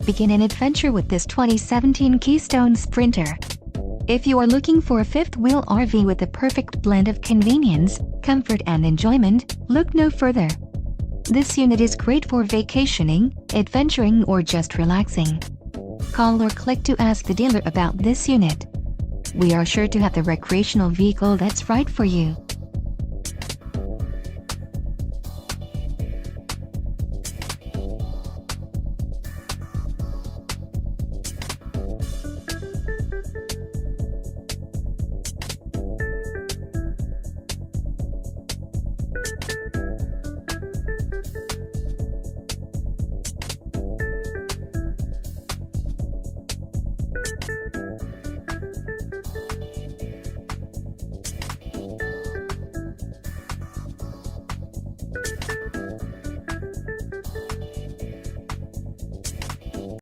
Begin an adventure with this 2017 Keystone Sprinter. If you are looking for a fifth-wheel RV with the perfect blend of convenience, comfort and enjoyment, look no further. This unit is great for vacationing, adventuring or just relaxing. Call or click to ask the dealer about this unit. We are sure to have the recreational vehicle that's right for you.